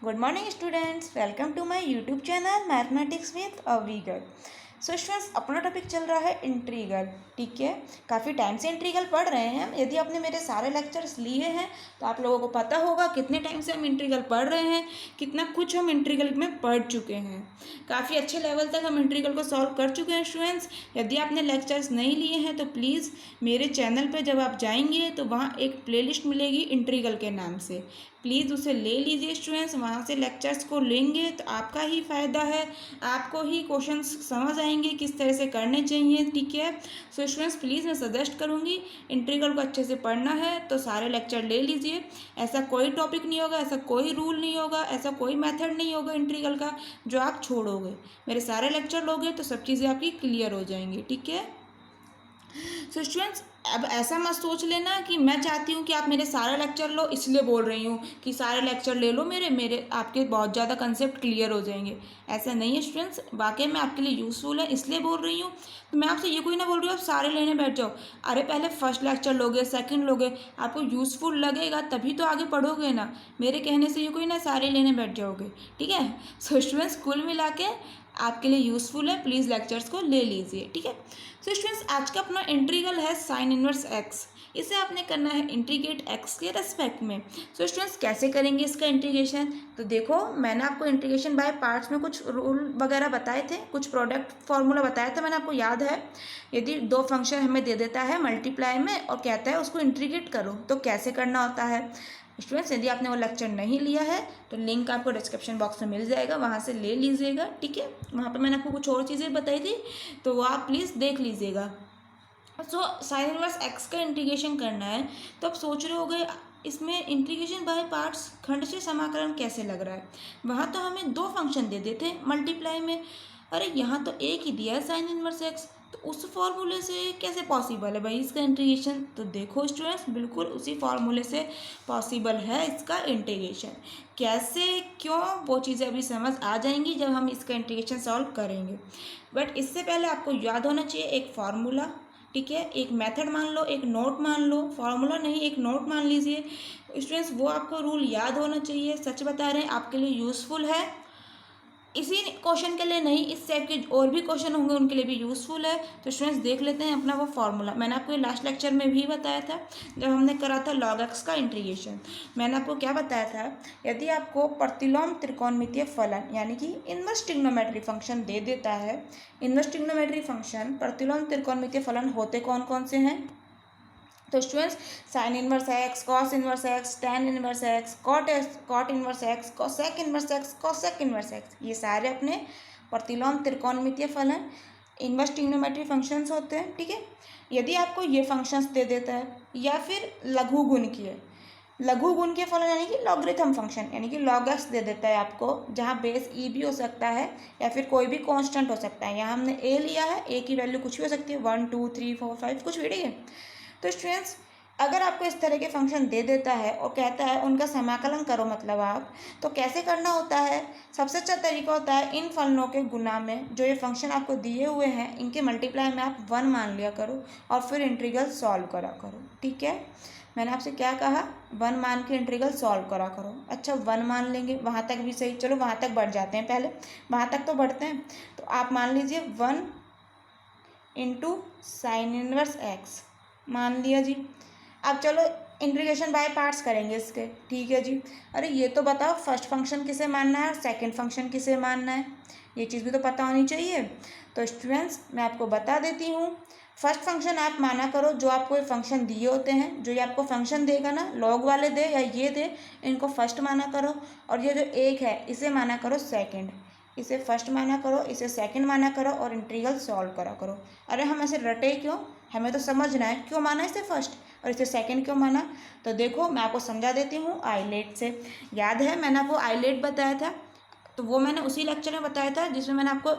Good morning students, welcome to my YouTube channel Mathematics with Avigal। So students अपना topic चल रहा है integral. ठीक है, काफ़ी टाइम से इंट्रीगल पढ़ रहे हैं हम। यदि आपने मेरे सारे लेक्चर्स लिए हैं तो आप लोगों को पता होगा कितने टाइम से हम इंट्रीगल पढ़ रहे हैं, कितना कुछ हम इंट्रीगल में पढ़ चुके हैं। काफ़ी अच्छे लेवल तक हम इंट्रीगल को सॉल्व कर चुके हैं स्टूडेंट्स। यदि आपने लेक्चर्स नहीं लिए हैं तो प्लीज़ मेरे चैनल पर जब आप जाएंगे तो वहाँ एक प्लेलिस्ट मिलेगी इंट्रीगल के नाम से, प्लीज़ उसे ले लीजिए स्टूडेंट्स। वहाँ से लेक्चर्स को लेंगे तो आपका ही फ़ायदा है, आपको ही क्वेश्चंस समझ आएंगे किस तरह से करने चाहिए। ठीक है, सो स्टूडेंट्स प्लीज़ मैं सजेस्ट करूँगी इंट्रीगल को अच्छे से पढ़ना है तो सारे लेक्चर ले लीजिए। ऐसा कोई टॉपिक नहीं होगा, ऐसा कोई रूल नहीं होगा, ऐसा कोई मेथड नहीं होगा इंट्रीगल का जो आप छोड़ोगे। मेरे सारे लेक्चर लोगे तो सब चीज़ें आपकी क्लियर हो जाएंगी। ठीक है, सो स्टूडेंट्स अब ऐसा मत सोच लेना कि मैं चाहती हूँ कि आप मेरे सारे लेक्चर लो इसलिए बोल रही हूँ कि सारे लेक्चर ले लो मेरे आपके बहुत ज़्यादा कंसेप्ट क्लियर हो जाएंगे। ऐसा नहीं है स्टूडेंट्स, वाकई में आपके लिए यूज़फुल है इसलिए बोल रही हूँ। तो मैं आपसे ये कोई ना बोल रही हूँ आप सारे लेने बैठ जाओ। अरे पहले फर्स्ट लेक्चर लोगे, सेकंड लोगे, आपको यूज़फुल लगेगा तभी तो आगे पढ़ोगे ना। मेरे कहने से ये कोई ना सारे लेने बैठ जाओगे। ठीक है, सो स्टूडेंट्स कुल मिला के आपके लिए यूज़फुल है, प्लीज़ लेक्चर्स को ले लीजिए। ठीक है, सो स्टूडेंट्स आज का अपना इंटीग्रल है साइन इनवर्स एक्स। इसे आपने करना है इंटीग्रेट एक्स के रेस्पेक्ट में। सो स्टूडेंट्स कैसे करेंगे इसका इंटीग्रेशन, तो देखो मैंने आपको इंटीग्रेशन बाय पार्ट्स में कुछ रूल वगैरह बताए थे, कुछ प्रोडक्ट फार्मूला बताया था मैंने आपको, याद है? यदि दो फंक्शन हमें दे देता है मल्टीप्लाई में और कहता है उसको इंटीग्रेट करो तो कैसे करना होता है। स्टूडेंट्स यदि आपने वो लेक्चर नहीं लिया है तो लिंक आपको डिस्क्रिप्शन बॉक्स में मिल जाएगा, वहाँ से ले लीजिएगा। ठीक है, वहाँ पे मैंने आपको कुछ और चीज़ें बताई थी तो वो आप प्लीज़ देख लीजिएगा। सो साइन इनवर्स एक्स का इंटीग्रेशन करना है तो आप सोच रहे होगे इसमें इंटीग्रेशन बाय पार्ट्स खंड से समाकलन कैसे लग रहा है। वहाँ तो हमें दो फंक्शन दे देते मल्टीप्लाई में, अरे यहाँ तो एक ही दिया है साइन इनवर्स एक्स, तो उस फॉर्मूले से कैसे पॉसिबल है भाई इसका इंटीग्रेशन। तो देखो स्टूडेंट्स बिल्कुल उसी फॉर्मूले से पॉसिबल है इसका इंटीग्रेशन। कैसे क्यों वो चीज़ें अभी समझ आ जाएंगी जब हम इसका इंटीग्रेशन सॉल्व करेंगे। बट इससे पहले आपको याद होना चाहिए एक फार्मूला। ठीक है, एक मेथड मान लो, एक नोट मान लो, फार्मूला नहीं एक नोट मान लीजिए स्टूडेंट्स। वो आपको रूल याद होना चाहिए, सच बता रहे हैं आपके लिए यूज़फुल है। इसी क्वेश्चन के लिए नहीं, इस टाइप के और भी क्वेश्चन होंगे उनके लिए भी यूज़फुल है। तो स्टूडेंट्स देख लेते हैं अपना वो फार्मूला। मैंने आपको लास्ट लेक्चर में भी बताया था जब हमने करा था लॉग एक्स का इंटीग्रेशन। मैंने आपको क्या बताया था, यदि आपको प्रतिलोम त्रिकोणमितीय फलन यानी कि इनवर्स ट्रिग्नोमेट्री फंक्शन दे देता है, इनवर्स ट्रिग्नोमेट्री फंक्शन प्रतिलोम त्रिकोणमितीय फलन होते कौन कौन से हैं, तो students sine inverse X, cos inverse X, tan inverse X, cot inverse X, cosec inverse X, cosec inverse X, ये सारे अपने प्रतिलोम त्रिकोणमितीय फलन इनवर्स ट्रिग्नोमेट्री फंक्शंस होते हैं। ठीक है, यदि आपको ये फंक्शंस दे देता है या फिर लघु गुण के फलन यानी कि लॉगरिथम फंक्शन यानी कि लॉग एक्स दे देता है आपको, जहाँ बेस ई भी हो सकता है या फिर कोई भी कांस्टेंट हो सकता है। यहाँ हमने ए लिया है, ए की वैल्यू कुछ भी हो सकती है, 1 2 3 4 5 कुछ भी। ठीक है, तो स्टूडेंट्स अगर आपको इस तरह के फंक्शन दे देता है और कहता है उनका समाकलन करो, मतलब आप तो कैसे करना होता है, सबसे अच्छा तरीका होता है इन फलनों के गुना में जो ये फंक्शन आपको दिए हुए हैं इनके मल्टीप्लाई में आप 1 मान लिया करो और फिर इंटीग्रल सॉल्व करा करो। ठीक है, मैंने आपसे क्या कहा, 1 मान के इंटीग्रल सॉल्व करा करो। अच्छा 1 मान लेंगे, वहाँ तक भी सही, चलो वहाँ तक बढ़ जाते हैं, पहले वहाँ तक तो बढ़ते हैं। तो आप मान लीजिए 1 इंटू साइन इनवर्स एक्स मान लिया जी। अब चलो इंटीग्रेशन बाय पार्ट्स करेंगे इसके। ठीक है जी, अरे ये तो बताओ फर्स्ट फंक्शन किसे मानना है और सेकंड फंक्शन किसे मानना है, ये चीज़ भी तो पता होनी चाहिए। तो स्टूडेंट्स मैं आपको बता देती हूँ, फर्स्ट फंक्शन आप माना करो जो आपको ये फंक्शन दिए होते हैं, जो ये आपको फंक्शन देगा ना, लॉग वाले दे या ये दे, इनको फर्स्ट माना करो। और ये जो एक है इसे माना करो सेकेंड, इसे फर्स्ट माना करो, इसे सेकंड माना करो और इंटीग्रल सॉल्व करा करो। अरे हम ऐसे रटे क्यों, हमें तो समझना है क्यों माना इसे फर्स्ट और इसे सेकंड क्यों माना। तो देखो मैं आपको समझा देती हूँ आइलेट से। याद है मैंने आपको आइलेट बताया था, तो वो मैंने उसी लेक्चर में बताया था जिसमें मैंने आपको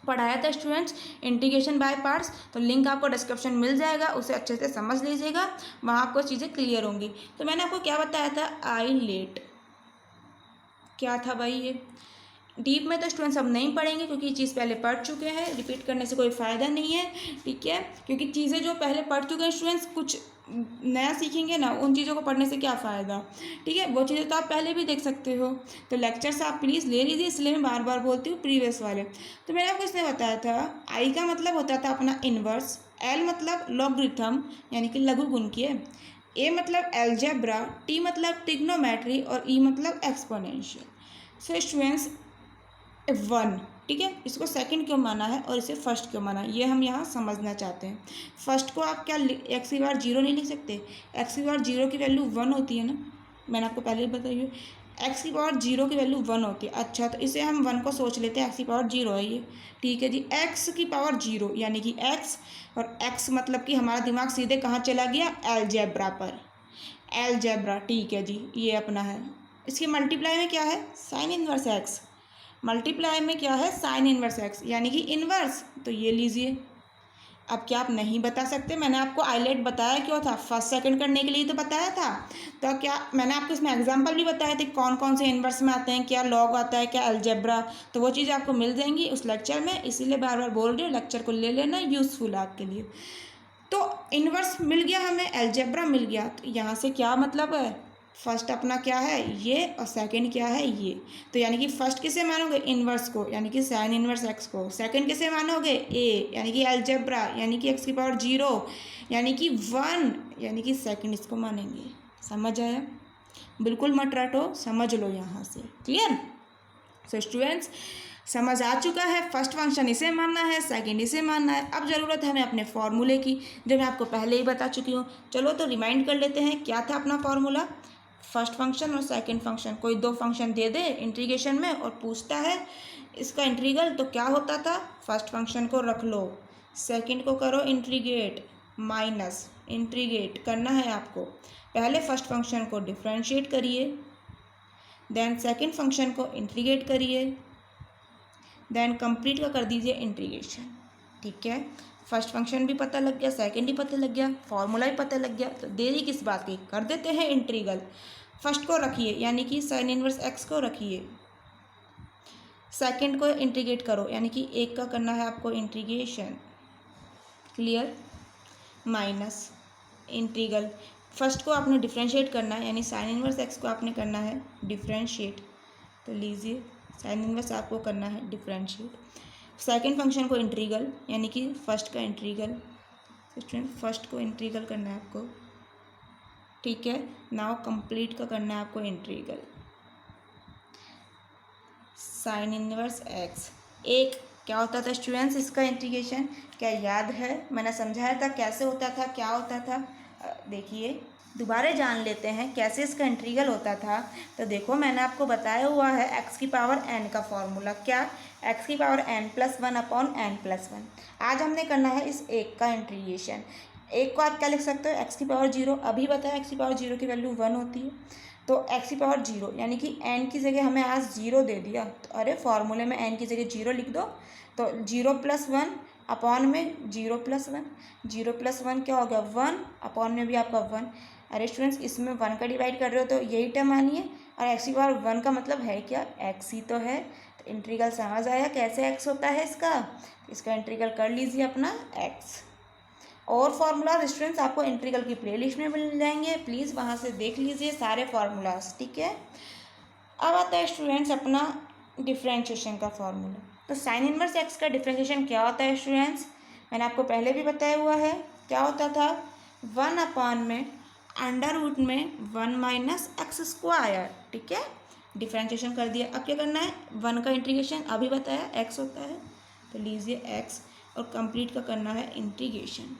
पढ़ाया था स्टूडेंट्स इंटीग्रेशन बाय पार्ट्स। तो लिंक आपको डिस्क्रिप्शन मिल जाएगा, उसे अच्छे से समझ लीजिएगा, वहाँ आपको चीज़ें क्लियर होंगी। तो मैंने आपको क्या बताया था, आइलेट क्या था भाई, ये डीप में तो स्टूडेंट्स अब नहीं पढ़ेंगे क्योंकि ये चीज़ पहले पढ़ चुके हैं, रिपीट करने से कोई फ़ायदा नहीं है। ठीक है, क्योंकि चीज़ें जो पहले पढ़ चुके हैं स्टूडेंट्स कुछ नया सीखेंगे ना, उन चीज़ों को पढ़ने से क्या फ़ायदा, ठीक है। वो चीज़ें तो आप पहले भी देख सकते हो, तो लेक्चर्स आप प्लीज़ ले लीजिए, इसलिए मैं बार बार बोलती हूँ प्रीवियस वाले। तो मैंने आपको इसमें बताया था, आई का मतलब होता था अपना इन्वर्स, एल मतलब लॉगरिथम यानी कि लघु गुणकीय, ए मतलब एलजेब्रा, टी मतलब ट्रिग्नोमेट्री और ई मतलब एक्सपोनेंशियल। सो स्टूडेंट्स, वन, ठीक है, इसको सेकंड क्यों माना है और इसे फर्स्ट क्यों माना है, ये हम यहाँ समझना चाहते हैं। फर्स्ट को आप क्या एक्स की बार जीरो नहीं लिख सकते, एक्स की बार जीरो की वैल्यू वन होती है ना, मैंने आपको पहले ही बताई है, एक्स की पावर जीरो की वैल्यू वन होती है। अच्छा, तो इसे हम वन को सोच लेते हैं, एक्स की पावर जीरो है ये, ठीक है जी। एक्स की पावर जीरो यानी कि एक्स, और एक्स मतलब कि हमारा दिमाग सीधे कहाँ चला गया, एलजेब्रा पर, एलजेब्रा, ठीक है जी, ये अपना है। इसके मल्टीप्लाई में क्या है, साइन इनवर्स एक्स, मल्टीप्लाई में क्या है, साइन इनवर्स एक्स यानी कि इनवर्स, तो ये लीजिए। अब क्या आप नहीं बता सकते, मैंने आपको आईलेट बताया क्यों था, फर्स्ट सेकंड करने के लिए तो बताया था। तो क्या मैंने आपको इसमें एग्जांपल भी बताए थे कौन कौन से इनवर्स में आते हैं, क्या लॉग आता है, क्या अलजेब्रा, तो वो चीज़ आपको मिल जाएंगी उस लेक्चर में, इसीलिए बार बार बोल रही हूँ, लेक्चर को ले लेना, यूज़फुल आपके लिए। तो इनवर्स मिल गया हमें, अलजेब्रा मिल गया, तो यहाँ से क्या मतलब है, फर्स्ट अपना क्या है ये और सेकंड क्या है ये, तो यानी कि फर्स्ट किसे मानोगे, इनवर्स को यानी कि साइन इनवर्स एक्स को, सेकंड किसे मानोगे, ए यानी कि अलजेब्रा यानी कि एक्स की पावर जीरो यानी कि वन यानी कि सेकंड इसको मानेंगे। समझ आया, बिल्कुल मत रटो, समझ लो यहाँ से, क्लियर। सो स्टूडेंट्स, समझ आ चुका है, फर्स्ट फंक्शन इसे मानना है, सेकंड इसे मानना है। अब ज़रूरत है हमें अपने फॉर्मूले की, जो मैं आपको पहले ही बता चुकी हूँ। चलो तो रिमाइंड कर लेते हैं, क्या था अपना फॉर्मूला, फर्स्ट फंक्शन और सेकंड फंक्शन, कोई दो फंक्शन दे दे इंटीग्रेशन में और पूछता है इसका इंटीग्रल, तो क्या होता था, फर्स्ट फंक्शन को रख लो, सेकंड को करो इंटीग्रेट, माइनस इंटीग्रेट करना है आपको, पहले फर्स्ट फंक्शन को डिफ्रेंशिएट करिए, देन सेकंड फंक्शन को इंटीग्रेट करिए, देन कंप्लीट का कर दीजिए इंटीग्रेशन, ठीक है। फर्स्ट फंक्शन भी पता लग गया, सेकंड भी पता लग गया, फॉर्मूला भी पता लग गया, तो देरी किस बात की, कर देते हैं इंटीग्रल। फर्स्ट को रखिए यानी कि साइन इनवर्स एक्स को रखिए, सेकंड को इंटीग्रेट करो यानी कि एक का करना है आपको integration, clear, minus integral, first को आपने डिफ्रेंशिएट करना है यानी साइन इनवर्स एक्स को आपने करना है डिफ्रेंशिएट, तो लीजिए साइन इनवर्स आपको करना है डिफ्रेंशिएट, सेकंड फंक्शन को इंटीग्रल यानी कि फर्स्ट का इंटीग्रल, स्टूडेंट फर्स्ट को इंटीग्रल करना है आपको, ठीक है। नाउ कंप्लीट का करना है आपको इंटीग्रल, साइन इनवर्स एक्स, एक क्या होता था स्टूडेंट्स इसका इंटीग्रेशन, क्या याद है, मैंने समझाया था कैसे होता था, क्या होता था, देखिए दोबारा जान लेते हैं कैसे इसका इंटीग्रल होता था। तो देखो मैंने आपको बताया हुआ है एक्स की पावर एन का फॉर्मूला, क्या, एक्स की power N plus one upon N plus one. आज हमने करना है इस एक का इंटीग्रेशन, एक को आप क्या लिख सकते हो, एक्स की पावर जीरो, अभी बताया एक्स की पावर जीरो की वैल्यू वन होती है, तो एक्स की पावर जीरो यानी कि एन की जगह हमें आज जीरो दे दिया, तो अरे फॉर्मूले में एन की जगह जीरो लिख दो, तो जीरो प्लस वन अपॉन में zero plus one, zero plus one क्या हो गया वन, अपॉन में भी आपका वन। अरे स्टूडेंट्स इसमें वन का डिवाइड कर रहे हो तो यही टर्म आनी है, और एक्स की पावर वन का मतलब है क्या, एक्स ही तो है, तो इंटीग्रल समझ आया कैसे एक्स होता है इसका इंटीग्रल कर लीजिए अपना एक्स। और फार्मूलाज स्टूडेंट्स आपको इंटीग्रल की प्लेलिस्ट में मिल जाएंगे, प्लीज़ वहाँ से देख लीजिए सारे फार्मूलाज, ठीक है। अब आता है स्टूडेंट्स अपना डिफ्रेंशिएशन का फार्मूला, तो साइन इनवर्स एक्स का डिफ्रेंशिएशन क्या होता है स्टूडेंट्स, मैंने आपको पहले भी बताया हुआ है, क्या होता था, वन अपॉन में अंडर रूट में वन माइनस एक्स स्क्वायर, ठीक है, डिफ्रेंशिएशन कर दिया। अब क्या करना है, वन का इंटीग्रेशन अभी बताया एक्स होता है, तो लीजिए एक्स, और कंप्लीट का करना है इंटीग्रेशन,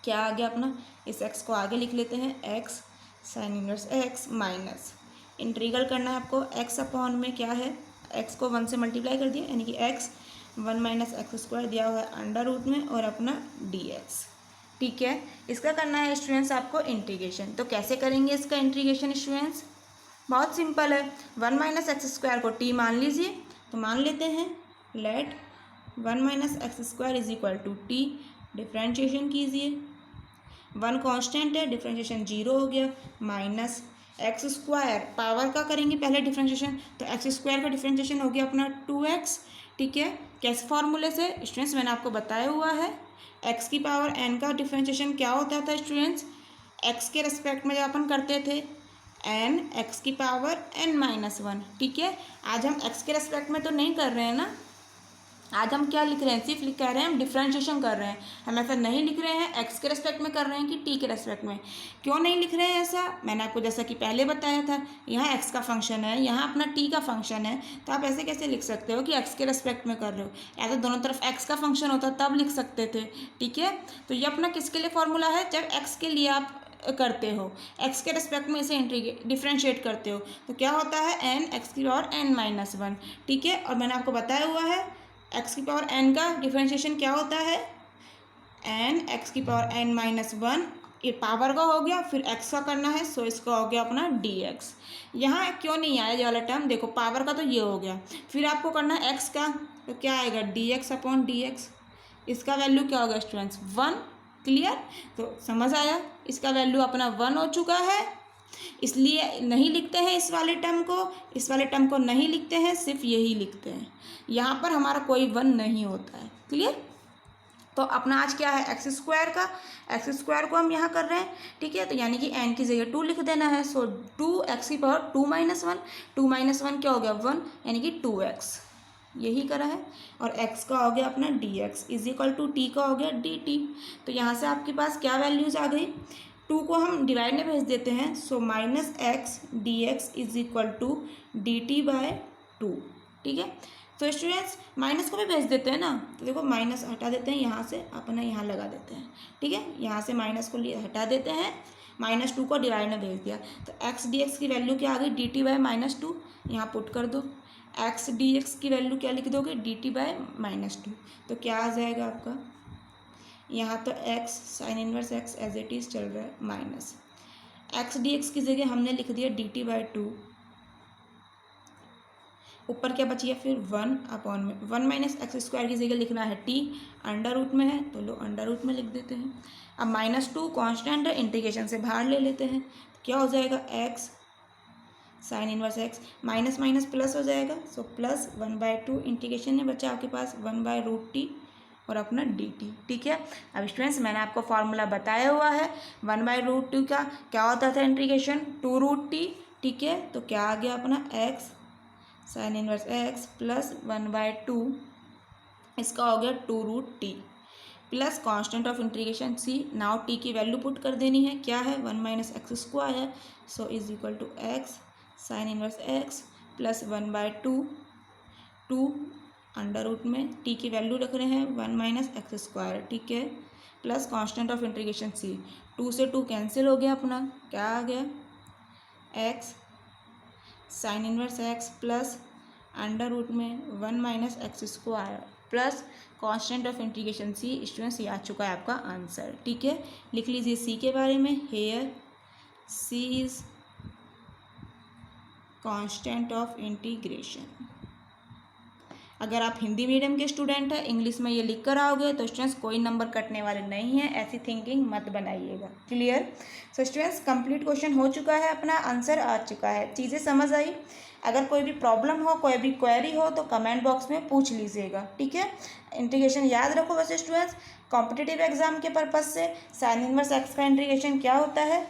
क्या आ गया अपना, इस एक्स को आगे लिख लेते हैं x sine inverse x minus integral करना है आपको एक्स अपॉन में क्या है, एक्स को वन से मल्टीप्लाई कर दिया यानी कि x one minus X square दिया हुआ है अंडर रूट में और अपना डी एक्स, ठीक है। इसका करना है स्टूडेंट्स आपको इंटीग्रेशन, तो कैसे करेंगे इसका इंटीग्रेशन स्टूडेंट्स, बहुत सिंपल है, वन माइनस एक्स स्क्वायर को टी मान लीजिए, तो मान लेते हैं, let one minus X square is equal to T, differentiation कीजिए, वन कांस्टेंट है, डिफ्रेंशिएशन जीरो हो गया, माइनस एक्स स्क्वायर पावर का करेंगे पहले डिफ्रेंशिएशन, तो एक्स स्क्वायर का डिफ्रेंशिएशन हो गया अपना टू एक्स, ठीक है। कैसे फॉर्मूले से स्टूडेंट्स मैंने आपको बताया हुआ है, एक्स की पावर एन का डिफ्रेंशिएशन क्या होता था स्टूडेंट्स, एक्स के रेस्पेक्ट में जब अपन करते थे एन एक्स की पावर n-1, ठीक है। आज हम एक्स के रेस्पेक्ट में तो नहीं कर रहे हैं ना, आज हम क्या लिख रहे हैं, सिर्फ कह रहे हैं हम डिफ्रेंशिएशन कर रहे हैं। हम ऐसा नहीं लिख रहे हैं एक्स के रेस्पेक्ट में कर रहे हैं कि टी के रेस्पेक्ट में। क्यों नहीं लिख रहे हैं ऐसा, मैंने आपको जैसा कि पहले बताया था, यहाँ एक्स का फंक्शन है, यहाँ अपना टी का फंक्शन है, तो आप ऐसे कैसे लिख सकते हो कि एक्स के रेस्पेक्ट में कर रहे हो। ऐसा दोनों तरफ एक्स का फंक्शन होता तब लिख सकते थे, ठीक है। तो ये अपना किसके लिए फॉर्मूला है, जब एक्स के लिए आप करते हो, एक्स के रेस्पेक्ट में इसे डिफ्रेंशिएट करते हो, तो क्या होता है एन एक्स की पावर n-1, ठीक है। और मैंने आपको बताया हुआ है एक्स की पावर n का डिफ्रेंशिएशन क्या होता है, n एक्स की पावर n-1, ये पावर का हो गया, फिर x का करना है, सो इसका हो गया अपना dx। यहाँ क्यों नहीं आया ये वाला टर्म, देखो पावर का तो ये हो गया, फिर आपको करना है x का, तो क्या आएगा dx अपॉन dx। इसका वैल्यू क्या होगा स्टूडेंट्स 1, क्लियर। तो समझ आया, इसका वैल्यू अपना 1 हो चुका है, इसलिए नहीं लिखते हैं इस वाले टर्म को, इस वाले टर्म को नहीं लिखते हैं, सिर्फ यही लिखते हैं। यहाँ पर हमारा कोई 1 नहीं होता है, क्लियर। तो अपना आज क्या है एक्स स्क्वायर का, एक्स स्क्वायर को हम यहाँ कर रहे हैं, ठीक है। तो यानी कि n की जगह 2 लिख देना है, सो 2 एक्स की पावर 2-1, 2-1 क्या हो गया 1, यानी कि 2x, यही करा है। और x का हो गया अपना dx is equal to t का हो गया dt। तो यहाँ से आपके पास क्या वैल्यूज आ गई, 2 को हम डिवाइड में भेज देते हैं, so -x dx is equal to dt/2, ठीक है। तो स्टूडेंट्स माइनस को भी भेज देते हैं ना, तो देखो माइनस हटा देते हैं, यहाँ से अपना यहाँ लगा देते हैं, ठीक है। यहाँ से माइनस को हटा देते हैं, -2 को डिवाइड में भेज दिया, तो x dx की वैल्यू क्या आ गई dt/-2, यहाँ पुट कर दो। x dx की वैल्यू क्या लिख दोगे dt/-2, तो क्या आ जाएगा आपका, यहाँ तो x sine inverse x as it is चल रहा है, माइनस x dx की जगह हमने लिख दिया dt/2, ऊपर क्या बचिए फिर 1 अपॉन में 1-x² की जगह लिखना है t, अंडर रूट में है तो लो अंडर रूट में लिख देते हैं। अब -2 कांस्टेंट है, इंटीग्रेशन से बाहर ले लेते हैं, तो क्या हो जाएगा x sine inverse x, minus minus plus हो जाएगा, सो प्लस 1/2, इंटीग्रेशन में बचा आपके पास 1/√t और अपना dt, ठीक है। अब स्टूडेंट्स मैंने आपको फॉर्मूला बताया हुआ है 1/√2 का क्या होता था इंटीग्रेशन 2√t, ठीक है। तो क्या आ गया अपना x sine inverse x plus 1/2, इसका हो गया 2√t plus constant of integration c। Now t की वैल्यू पुट कर देनी है, क्या है 1-x², so is equal to x sine inverse x plus 1/2, 2 under root में t की वैल्यू रख रहे हैं 1-x², ठीक है, plus constant of integration c। 2 से 2 कैंसिल हो गया, अपना क्या आ गया x sine inverse x plus under root में 1-x² plus constant of integration c। Students ये आ चुका है आपका आंसर, ठीक है। लिख लीजिए c के बारे में, here c is constant of integration. अगर आप हिंदी मीडियम के स्टूडेंट हैं, इंग्लिश में ये लिख कर आओगे तो स्टूडेंट्स कोई नंबर कटने वाले नहीं है, ऐसी थिंकिंग मत बनाइएगा, clear. So students complete question हो चुका है, अपना आंसर आ चुका है, चीज़ें समझ आई। अगर कोई भी प्रॉब्लम हो, कोई भी क्वेरी हो तो कमेंट बॉक्स में पूछ लीजिएगा, ठीक है। इंटीग्रेशन याद रखो वैसे स्टूडेंट्स, कॉम्पिटिटिव एग्जाम के पर्पज़ से साइन इनवर्स एक्स का इंटीग्रेशन क्या होता है,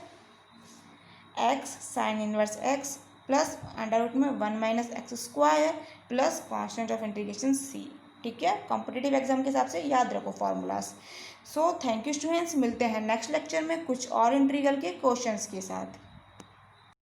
X sine inverse X plus under root में 1-x² plus constant of integration c, ठीक है। कॉम्पिटिटिव एग्जाम के हिसाब से याद रखो formulas. So thank you students, मिलते हैं नेक्स्ट लेक्चर में कुछ और इंटीग्रल के क्वेश्चंस के साथ।